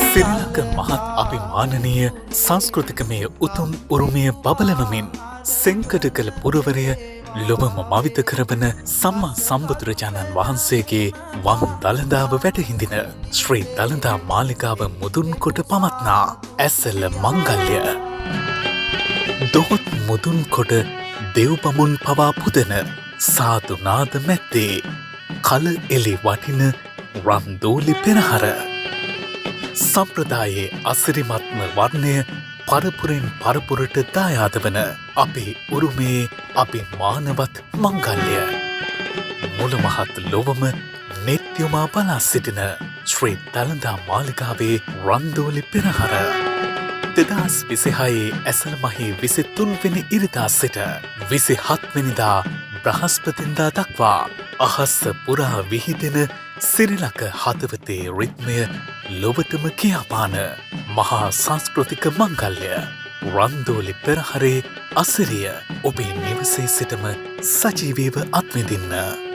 සිරිලක මහත් අභිමානනීය සංස්කෘතිකමය උතුම් උරුමය බබලවමින් සෙංකඩ කළ පුරවරය ලොවම මවිත කරවන සම්මා සම්බුදුරජාණන් වහන්සේගේ වම් දළදාව වැටහිඳින ශ්‍රී දළදා මාලිකාව මුදුන් කොට පවත්නා ඇසල මංගල්‍ය දොහොත් මුදුන් කොට දෙව්බමුන් පවා පුදන සාධනාද මැත්තේ කල එලි වටින රම්දෝලි පෙරහර සම්ප්‍රදායේ අසිරිමත්ම වර්ණය පරපුරෙන් පරපුරට දායාද වන අපේ උරුමේ අභිමානවත් මංගල්‍ය මුළමහත් ලොවම නෙත්‍යමා බලා සිටින ශ්‍රී දළදා මාලිකාවේ රන්දෝලි පෙරහර 2026 ඇසළ මහේ 23 වෙනි ඉරිදා සිට 27 වෙනිදා බ්‍රහස්පතින්දා දක්වා අහස්ස පුරා විහිදෙන සිරිලක හදවතේ රිද්මය ලොවටම කියාපාන මහා සංස්කෘතික මංගල්‍ය රන්දෝලි පෙරහරේ අසිරිය ඔබේ නිවසේ සිටම සජීවීව අත්විඳින්න.